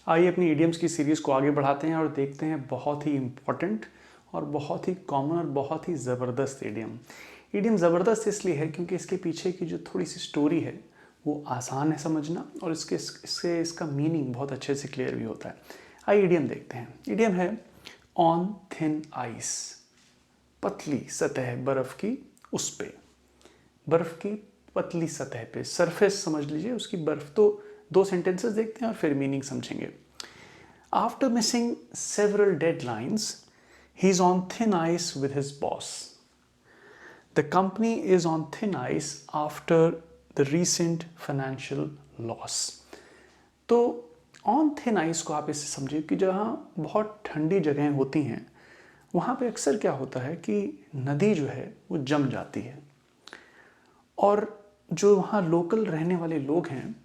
आइए अपनी इडियम्स की सीरीज़ को आगे बढ़ाते हैं और देखते हैं बहुत ही इम्पॉर्टेंट और बहुत ही कॉमन और बहुत ही ज़बरदस्त इडियम। इडियम ज़बरदस्त इसलिए है क्योंकि इसके पीछे की जो थोड़ी सी स्टोरी है वो आसान है समझना और इससे इसका मीनिंग बहुत अच्छे से क्लियर भी होता है। आइए इडियम देखते हैं। इडियम है ऑन थिन आइस, पतली सतह बर्फ़ की उस पे, बर्फ़ की पतली सतह पे, सरफेस समझ लीजिए उसकी बर्फ़। तो दो सेंटेंसेस देखते हैं और फिर मीनिंग समझेंगे। After missing several deadlines he is on thin ice with his boss. The company is on thin ice after the recent financial loss. तो ऑन थिन आइस को आप इससे समझिए कि जहाँ बहुत ठंडी जगहें होती हैं वहाँ पे अक्सर क्या होता है कि नदी जो है वो जम जाती है और जो वहाँ लोकल रहने वाले लोग हैं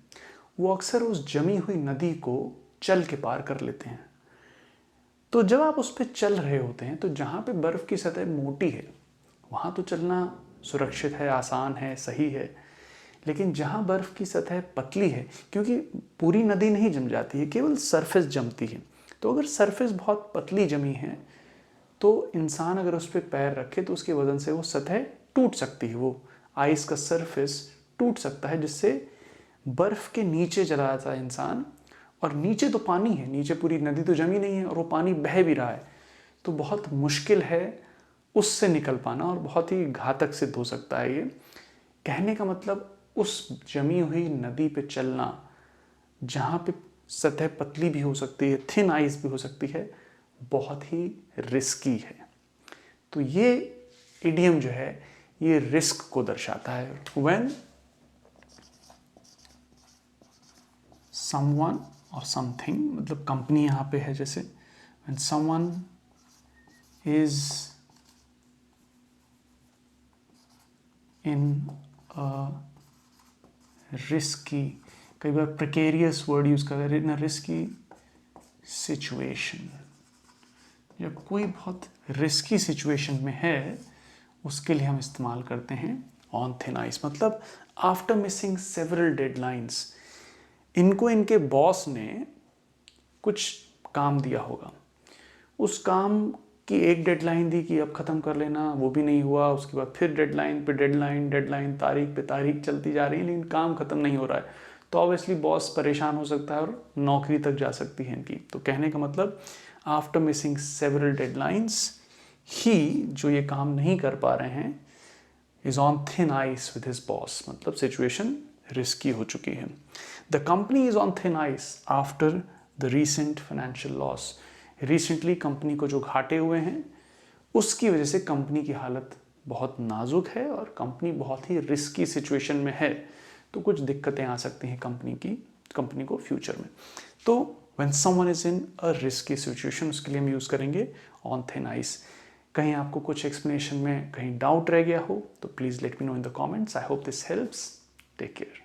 वो अक्सर उस जमी हुई नदी को चल के पार कर लेते हैं। तो जब आप उस पर चल रहे होते हैं तो जहाँ पे बर्फ़ की सतह मोटी है वहाँ तो चलना सुरक्षित है, आसान है, सही है। लेकिन जहाँ बर्फ़ की सतह पतली है, क्योंकि पूरी नदी नहीं जम जाती है, केवल सरफेस जमती है, तो अगर सरफेस बहुत पतली जमी है तो इंसान अगर उस पर पैर रखे तो उसके वजन से वो सतह टूट सकती है, वो आइस का सरफेस टूट सकता है, जिससे बर्फ़ के नीचे चला जाता है इंसान। और नीचे तो पानी है, नीचे पूरी नदी तो जमी नहीं है और वो पानी बह भी रहा है, तो बहुत मुश्किल है उससे निकल पाना और बहुत ही घातक सिद्ध हो सकता है ये। कहने का मतलब उस जमी हुई नदी पे चलना जहाँ पे सतह पतली भी हो सकती है, थिन आइस भी हो सकती है, बहुत ही रिस्की है। तो ये इडियम जो है ये रिस्क को दर्शाता है। व्हेन समवन और समथिंग, मतलब कंपनी यहाँ पे है, जैसे when someone is in a risky, कई बार प्रिकेरियस वर्ड यूज कर रहे हैं, इन अ रिस्की सिचुएशन। जब कोई बहुत रिस्की सिचुएशन में है उसके लिए हम इस्तेमाल करते हैं ऑन थिन आइस। मतलब आफ्टर मिसिंग सेवरल डेडलाइंस, इनको इनके बॉस ने कुछ काम दिया होगा, उस काम की एक डेडलाइन दी कि अब ख़त्म कर लेना, वो भी नहीं हुआ, उसके बाद फिर डेडलाइन पे डेडलाइन, डेडलाइन तारीख पे तारीख चलती जा रही है लेकिन काम ख़त्म नहीं हो रहा है। तो ऑब्वियसली बॉस परेशान हो सकता है और नौकरी तक जा सकती है इनकी। तो कहने का मतलब आफ्टर मिसिंग सेवरल डेडलाइंस, ही जो ये काम नहीं कर पा रहे हैं is on thin ice with his boss, मतलब सिचुएशन रिस्की हो चुकी है। The company is on thin ice after the recent financial loss. Recently company को जो घाटे हुए हैं उसकी वजह से कंपनी की हालत बहुत नाजुक है और कंपनी बहुत ही रिस्की सिचुएशन में है, तो कुछ दिक्कतें आ सकती हैं कंपनी को फ्यूचर में। तो when someone is in a risky situation, उसके लिए हम यूज़ करेंगे ऑन थिन आइस। कहीं आपको कुछ एक्सप्लेनेशन में कहीं डाउट रह गया हो तो please let me know in the comments. I hope this helps. Take care.